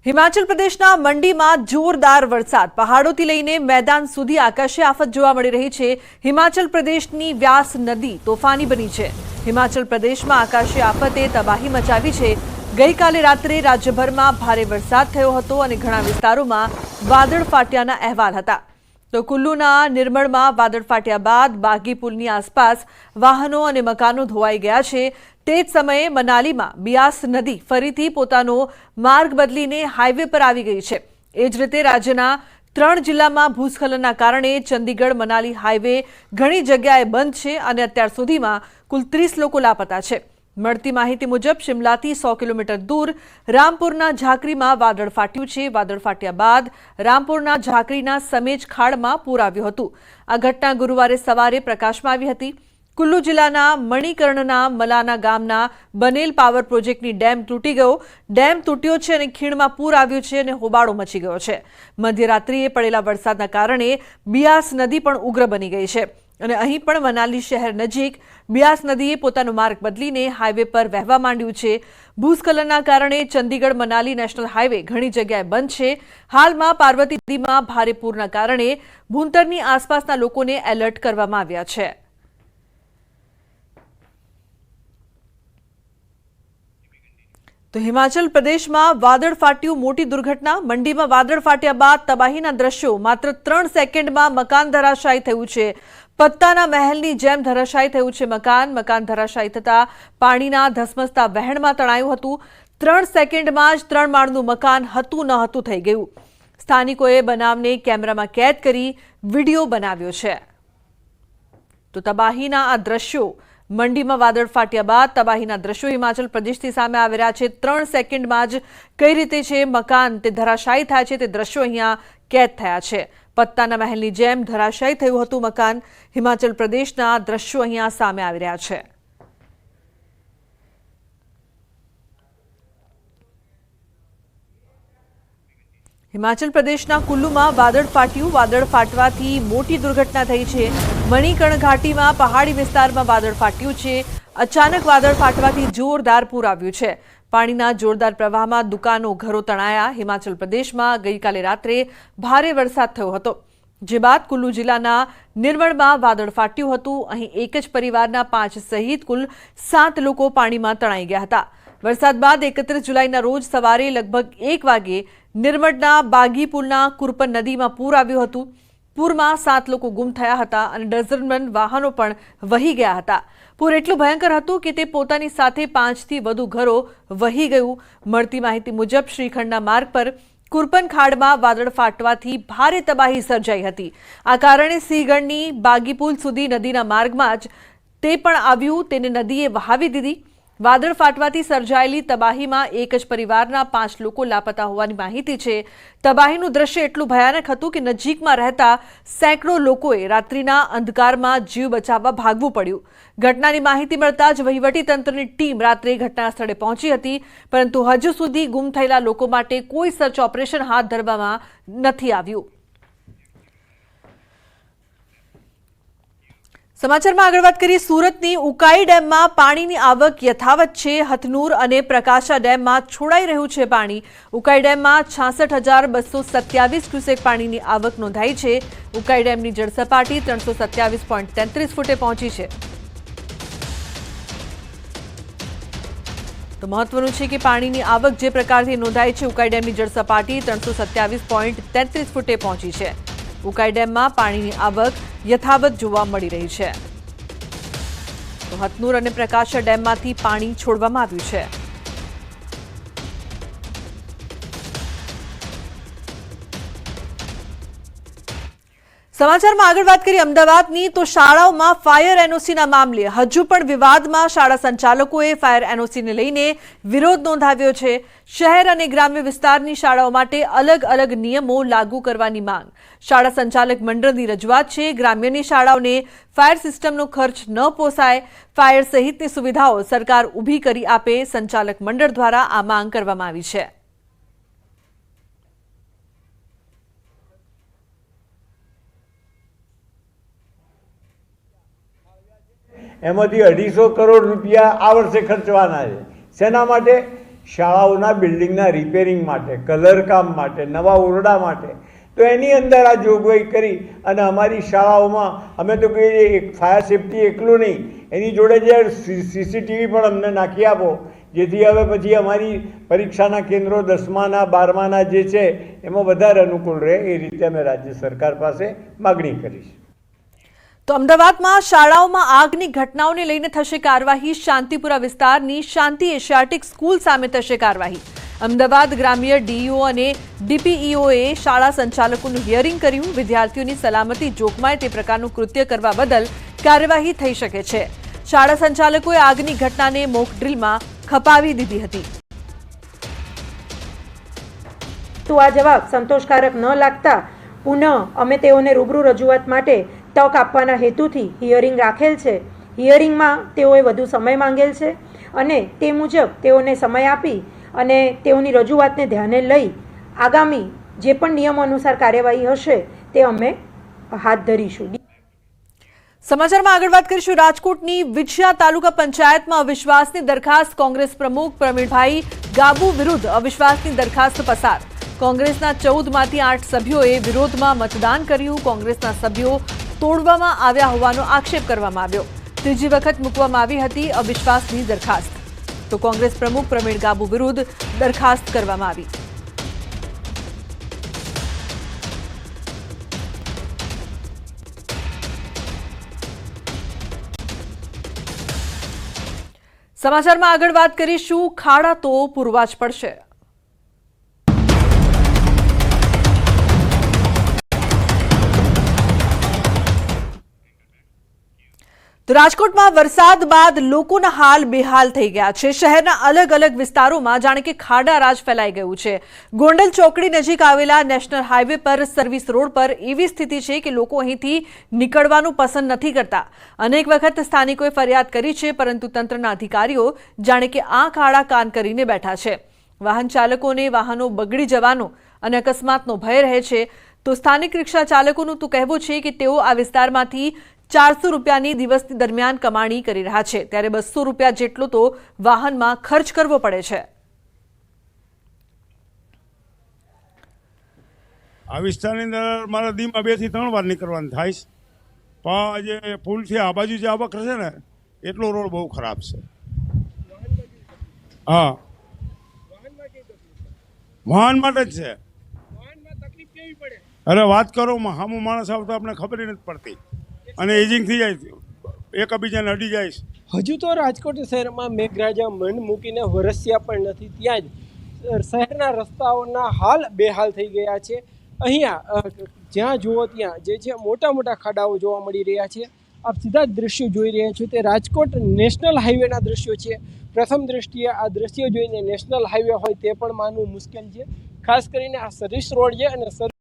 હિમાચલ પ્રદેશના મંડીમાં જોરદાર વરસાદ, પહાડોથી લઈને મેદાન સુધી આકાશી આફત જોવા મળી રહી છે। હિમાચલ પ્રદેશની વ્યાસ નદી તોફાની બની છે। હિમાચલ પ્રદેશમાં આકાશી આફતે તબાહી મચાવી છે। ગઈકાલે રાત્રે રાજ્યભરમાં ભારે વરસાદ થયો હતો અને ઘણા વિસ્તારોમાં વાદળ ફાટ્યાના અહેવાલ હતા। તો કુલ્લુના નિર્મળમાં વાદળ ફાટ્યા બાદ બાગી પુલની આસપાસ વાહનો અને મકાનો ધોવાઈ ગયા છે। તે જ સમયે મનાલીમાં બિયાસ નદી ફરીથી પોતાનો માર્ગ બદલીને હાઈવે પર આવી ગઈ છે। એ જ રીતે રાજ્યના 3 જિલ્લામાં ભૂસ્ખલનના કારણે ચંદીગઢ મનાલી હાઈવે ઘણી જગ્યાએ બંધ છે અને અત્યાર સુધીમાં કુલ 30 લોકો લાપતા છે। મળતી માહિતી મુજબ શિમલાથી 100 કિલોમીટર દૂર રામપુરના ઝાકરીમાં વાદળ ફાટ્યું છે। વાદળ ફાટ્યા બાદ રામપુરના ઝાકરીના સમેજ ખાડમાં પૂર આવ્યું હતું। આ ઘટના ગુરુવારે સવારે પ્રકાશમાં આવી હતી। કુલ્લુ જિલ્લાના મણિકર્ણના મલાના ગામના બનેલ પાવર પ્રોજેક્ટની ડેમ તૂટી ગયો। ડેમ તૂટ્યો છે અને ખીણમાં પૂર આવ્યું છે અને હોબાળો મચી ગયો છે। મધ્યરાત્રિએ પડેલા વરસાદના કારણે બિયાસ નદી પણ ઉગ્ર બની ગઈ છે અને અહીં પણ મનાલી શહેર નજીક બિયાસ નદીએ પોતાનો માર્ગ બદલીને હાઈવે પર વહેવા માંડ્યું છે। ભૂસ્ખલનના કારણે ચંદીગઢ મનાલી નેશનલ હાઈવે ઘણી જગ્યાએ બંધ છે। હાલમાં પાર્વતી નદીમાં ભારે પૂરના કારણે ભૂંતરની આસપાસના લોકોને એલર્ટ કરવામાં આવ્યા છે। તો હિમાચલ પ્રદેશમાં વાદળ ફાટ્યું, મોટી દુર્ઘટના। મંડીમાં વાદળ ફાટ્યા બાદ તબાહીના દ્રશ્યો। માત્ર 3 સેકન્ડમાં મકાન ધરાશાયી થયું છે। પત્તાના મહેલની જેમ ધરાશાયી થયું છે મકાન ધરાશાયી થતા પાણીના ધસમસતા વહેણમાં તણાયું હતું। 3 સેકન્ડમાં જ 3 માળનું મકાન હતું ન હતું થઈ ગયું। સ્થાનિકોએ બનાવને કેમેરામાં કેદ કરી વિડીયો બનાવ્યો છે। તો તબાહીના આ દ્રશ્યો, મંડીમાં વાદળ ફાટ્યા બાદ તબાહીના દ્રશ્યો હિમાચલ પ્રદેશથી સામે આવી રહ્યા છે। 3 સેકન્ડમાં જ કઈ રીતે છે મકાન તે ધરાશાયી થાય છે તે દ્રશ્યો અહીંયા કેદ થયા છે। પત્તાના મહેલની જેમ ધરાશાયી થયું હતું મકાન। હિમાચલ પ્રદેશના દ્રશ્યો અહીંયા સામે આવી રહ્યા છે। હિમાચલ પ્રદેશના કુલ્લુમાં વાદળ ફાટ્યું, વાદળ ફાટવાથી મોટી દુર્ઘટના થઈ છે। મણિકર્ણ ઘાટીમાં પહાડી વિસ્તારમાં વાદળ ફાટ્યું છે। અચાનક વાદળ ફાટવાથી જોરદાર પૂર આવ્યું છે। પાણીના જોરદાર પ્રવાહમાં દુકાનો, ઘરો તણાયા। હિમાચલ પ્રદેશમાં ગઈકાલે રાત્રે ભારે વરસાદ થયો હતો, જે બાદ કુલ્લુ જિલ્લાના નિર્મળમાં વાદળ ફાટ્યું હતું। અહીં એક જ પરિવારના 5 સહિત કુલ 7 લોકો પાણીમાં તણાઈ ગયા હતા। વરસાદ બાદ 31 જુલાઈના રોજ સવારે લગભગ 1 વાગે નિર્મળના બાગી પુલના કુરપન નદીમાં પૂર આવ્યું હતું। પૂરમાં 7 લોકો ગુમ થયા હતા અને ડઝનબંધ વાહનો પણ વહી ગયા હતા। પૂર એટલું ભયંકર હતું કે તે પોતાની સાથે 5 થી વધુ ઘરો વહી ગયું। મળતી માહિતી મુજબ શ્રીખંડના માર્ગ પર કુરપન ખાડમાં વાદળ ફાટવાથી ભારે તબાહી સર્જાઈ હતી। આ કારણે સિંહગઢની બાગી પુલ સુધી નદીના માર્ગમાં જ તે પણ આવ્યું, તેને નદીએ વહાવી દીધી। વાદળ ફાટવાથી સર્જાયેલી તબાહીમાં એક જ પરિવારના 5 લોકો લાપતા હોવાની માહિતી છે। તબાહીનું દ્રશ્ય એટલું ભયાનક હતું કે નજીકમાં રહેતા સેંકડો લોકોએ રાત્રિના અંધકારમાં જીવ બચાવવા ભાગવું પડ્યું। ઘટનાની માહિતી મળતા જ વહીવટીતંત્રની ટીમ રાત્રે ઘટના સ્થળે પહોંચી હતી, પરંતુ હજુ સુધી ગુમ થયેલા લોકો માટે કોઈ સર્ચ ઓપરેશન હાથ ધરવામાં નથી આવ્યું। સમાચારમાં આગળ વાત કરીએ। સુરતની ઉકાઈ ડેમમાં પાણીની આવક યથાવત છે। હથનૂર અને પ્રકાશા ડેમમાં છોડાઈ રહ્યું છે પાણી। ઉકાઈ ડેમમાં 66,227 ક્યુસેક પાણીની આવક નોંધાઈ છે। ઉકાઈ ડેમની જળસપાટી 327.33 ફૂટે પહોંચી છે। તો મહત્વનું છે કે પાણીની આવક જે પ્રકારથી નોંધાઈ છે, ઉકાઈ ડેમની જળસપાટી 327.33 ફૂટે પહોંચી છે। ઉકાઈ ડેમમાં પાણીની આવક યથાવત જોવા મળી રહી છે। તો હથનૂર અને પ્રકાશા ડેમમાંથી પાણી છોડવામાં આવ્યું છે। સમાચારમાં આગળ વાત કરીએ અમદાવાદની, તો શાળાઓમાં ફાયર એનઓસીના મામલે હજુ પણ વિવાદમાં શાળા સંચાલકોએ ફાયર એનઓસીને લઈને વિરોધ નોંધાવ્યો છે। શહેર અને ગ્રામ્ય વિસ્તારની શાળાઓ માટે અલગ અલગ નિયમો લાગુ કરવાની માંગ। શાળા સંચાલક મંડળની રજૂઆત છે। ગ્રામ્યની શાળાઓને ફાયર સિસ્ટમનો ખર્ચ ન પોસાય, ફાયર સહિતની સુવિધાઓ સરકાર ઊભી કરી આપે, સંચાલક મંડળ દ્વારા આ માંગ કરવામાં આવી છે। એમાંથી 250 કરોડ રૂપિયા આ વર્ષે ખર્ચવાના છે। શેના માટે? શાળાઓના બિલ્ડિંગના રિપેરિંગ માટે, કલરકામ માટે, નવા ઓરડા માટે, તો એની અંદર આ જોગવાઈ કરી અને અમારી શાળાઓમાં અમે તો કહીએ એક ફાયર સેફ્ટી એકલું નહીં, એની જોડે જે સીસીટીવી પણ અમને નાખી આપો, જેથી હવે પછી અમારી પરીક્ષાના કેન્દ્રો 10માના 12માના જે છે એમાં વધારે અનુકૂળ રહે. એ રીતે અમે રાજ્ય સરકાર પાસે માગણી કરીશ. તો અમદાવાદમાં શાળાઓમાં આગની ઘટનાઓને લઈને થશે કાર્યવાહી. શાંતિપુરા વિસ્તારની શાંતિ એશિયાટિક સ્કૂલ સામે થશે કાર્યવાહી. અમદાવાદ ગ્રામ્ય ડીઈઓ અને ડીપીઈઓએ શાળા સંચાલકોનું હિયરિંગ કર્યું. વિદ્યાર્થીઓની સલામતી જોખમાય તે પ્રકારનું કૃત્ય કરવા બદલ કાર્યવાહી થઈ શકે છે. શાળા સંચાલકોએ આગની ઘટનાને મોક ડ્રીલમાં ખપાવી દીધી હતી. તો આ જવાબ સંતોષકારક ન લાગતા પુનઃ અમે તેઓને રૂબરૂ રજૂઆત માટે તક આપવાના હેતુથી હિયરિંગ રાખેલ છે. હિયરિંગમાં તેઓએ વધુ સમય માંગેલ છે અને તે મુજબ તેઓને સમય આપી અને તેઓની રજૂઆતને ધ્યાને લઈ આગામી જે પણ નિયમો અનુસાર કાર્યવાહી હશે તે અમે હાથ ધરીશું. સમાચારમાં આગળ વાત કરીશું. રાજકોટની વિછિયા તાલુકા પંચાયતમાં અવિશ્વાસની દરખાસ્ત. કોંગ્રેસ પ્રમુખ પ્રવીણભાઈ ગાબુ વિરુદ્ધ અવિશ્વાસની દરખાસ્ત પસાર. કોંગ્રેસના 14માંથી 8 સભ્યોએ વિરોધમાં મતદાન કર્યું. કોંગ્રેસના સભ્યો તોડવામાં આવ્યા હોવાનો આક્ષેપ કરવામાં આવ્યો. ત્રીજી વખત મૂકવામાં આવી હતી અવિશ્વાસની દરખાસ્ત. તો કોંગ્રેસ પ્રમુખ પ્રવીણ ગાબુ વિરુદ્ધ દરખાસ્ત કરવામાં આવી. સમાચારમાં આગળ વાત કરીશું. ખાડા તો પૂરવા જ પડશે. તો રાજકોટમાં વરસાદ બાદ લોકોના હાલ બેહાલ થઈ ગયા છે. શહેરના અલગ અલગ વિસ્તારોમાં જાણે કે ખાડા રાજ ફેલાઈ ગયું છે. ગોંડલ ચોકડી નજીક આવેલા નેશનલ હાઈવે પર સર્વિસ રોડ પર એવી સ્થિતિ છે કે લોકો અહીંથી નીકળવાનું પસંદ નથી કરતા. અનેક વખત સ્થાનિકોએ ફરિયાદ કરી છે, પરંતુ તંત્રના અધિકારીઓ જાણે કે આંખ આડા કાન કરીને બેઠા છે. વાહન ચાલકોને વાહનો બગડી જવાનો અને અકસ્માતનો ભય રહે છે. તો સ્થાનિક રિક્ષા ચાલકોનું તો કહેવું છે કે તેઓ આ વિસ્તારમાંથી 400 રૂપિયાની દિવસની દરમિયાન કમાણી કરી રહ્યા છે, ત્યારે 200 રૂપિયા જેટલો તો વાહનમાં ખર્ચ કરવો પડે છે. આ વિસ્તારની અંદર મારા દીમાં 2 થી 3 વાર નીકળવાનું થાય છે, પણ જે પુલ છે આ બાજુ જે આવક છે ને એટલો રોડ બહુ ખરાબ છે. હા, વાહન માટે જ છે. અરે વાત કરો, હામું માણસ આવતો આપણે ખબર નથી પડતી અને એજિંગ થઈ જાય, એકબીજાને અડી જાય. હજુ તો રાજકોટ શહેરમાં મેઘરાજા મન મૂકીને વરસ્યા પણ નથી, ત્યાં જ શહેરના રસ્તાઓના હાલ બેહાલ થઈ ગયા છે. અહીંયા જ્યાં જુઓ ત્યાં જે છે મોટા મોટા ખાડાઓ જોવા મળી રહ્યા છે. આપ સીધા દ્રશ્યો જોઈ રહ્યા છો તે રાજકોટ નેશનલ હાઈવેના દ્રશ્યો છે. પ્રથમ દ્રષ્ટિએ આ દ્રશ્યો જોઈને નેશનલ હાઈવે હોય તે પણ માનવું મુશ્કેલ છે. ખાસ કરીને આ સર્વિસ રોડ છે અને